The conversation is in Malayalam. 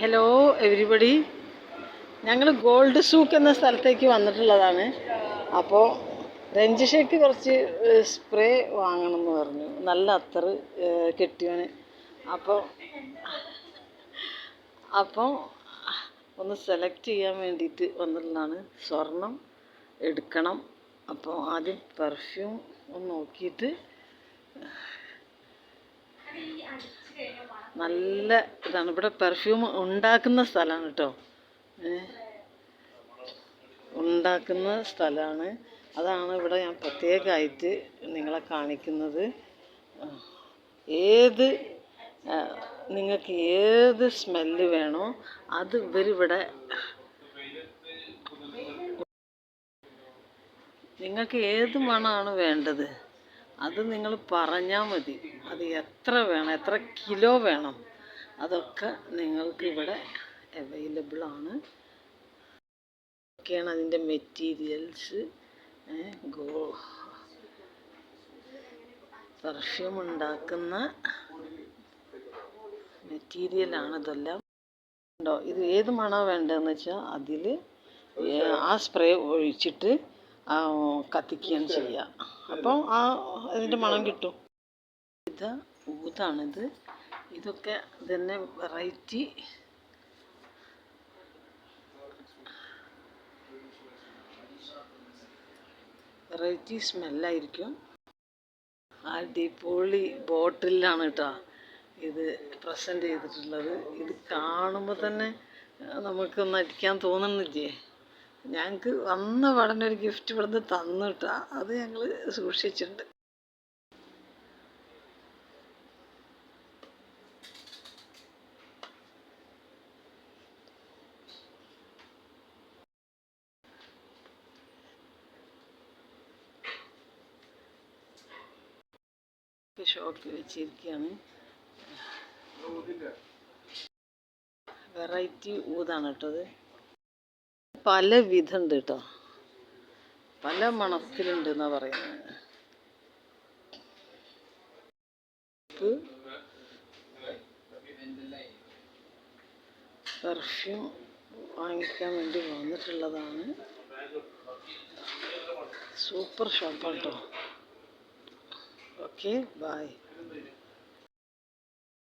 ഹലോ എവരിബഡി, ഞങ്ങൾ ഗോൾഡ് സൂക്ക് എന്ന സ്ഥലത്തേക്ക് വന്നിട്ടുള്ളതാണ്. അപ്പോൾ രഞ്ജിഷയ്ക്ക് കുറച്ച് സ്പ്രേ വാങ്ങണമെന്ന് പറഞ്ഞു, നല്ല അത്തറ് കെട്ടിയവന്. അപ്പോൾ ഒന്ന് സെലക്ട് ചെയ്യാൻ വേണ്ടിയിട്ട് വന്നിട്ടുള്ളതാണ്. സ്വർണം എടുക്കണം. അപ്പോൾ ആദ്യം പെർഫ്യൂം ഒന്ന് നോക്കിയിട്ട്, നല്ല ഇതാണ്. ഇവിടെ പെർഫ്യൂം ഉണ്ടാക്കുന്ന സ്ഥലമാണ് കേട്ടോ, ഉണ്ടാക്കുന്ന സ്ഥലമാണ്. അതാണ് ഇവിടെ ഞാൻ പ്രത്യേകമായിട്ട് നിങ്ങളെ കാണിക്കുന്നത്. നിങ്ങൾക്ക് ഏത് സ്മെല്ല് വേണോ അത് ഇവരിവിടെ, നിങ്ങൾക്ക് ഏത് മണമാണ് വേണ്ടത് അത് നിങ്ങൾ പറഞ്ഞാൽ മതി. അത് എത്ര വേണം, എത്ര കിലോ വേണം, അതൊക്കെ നിങ്ങൾക്ക് ഇവിടെ അവൈലബിൾ ആണ്. ഒക്കെയാണ് അതിൻ്റെ മെറ്റീരിയൽസ്. പെർഫ്യൂം ഉണ്ടാക്കുന്ന മെറ്റീരിയലാണ് ഇതെല്ലാം. ഉണ്ടോ, ഇത് ഏത് മണമാണ് വേണ്ടതെന്ന് വെച്ചാൽ അതിൽ ആ സ്പ്രേ ഒഴിച്ചിട്ട് കത്തിക്കുകയാണ് ചെയ്യുക. അപ്പോൾ അതിൻ്റെ മണം കിട്ടും. ഇത് ഊതാണിത്. ഇതൊക്കെ തന്നെ വെറൈറ്റി സ്മെല്ലായിരിക്കും. അടിപൊളി ബോട്ടിലാണ് കേട്ടോ ഇത് പ്രസൻറ്റ് ചെയ്തിട്ടുള്ളത്. ഇത് കാണുമ്പോൾ തന്നെ നമുക്കൊന്ന് അടിക്കാൻ തോന്നുന്നില്ലേ? ഞങ്ങൾക്ക് വന്ന പഠനം ഒരു ഗിഫ്റ്റ് ഇവിടുന്ന് തന്നു കേട്ടോ, അത് ഞങ്ങൾ സൂക്ഷിച്ചിട്ടുണ്ട്. ഷോപ്പിൽ വെച്ചിരിക്കുകയാണ്. വെറൈറ്റി ഊതാണ് കേട്ടത്. പല വിധമുണ്ട് കേട്ടോ, പല മണത്തിലുണ്ട് എന്നാണ് പറയുന്നത്. പെർഫ്യൂം വാങ്ങിക്കാൻ വേണ്ടി വന്നിട്ടുള്ളതാണ്. സൂപ്പർ ഷോപ്പാണ് കേട്ടോ. Okay, by.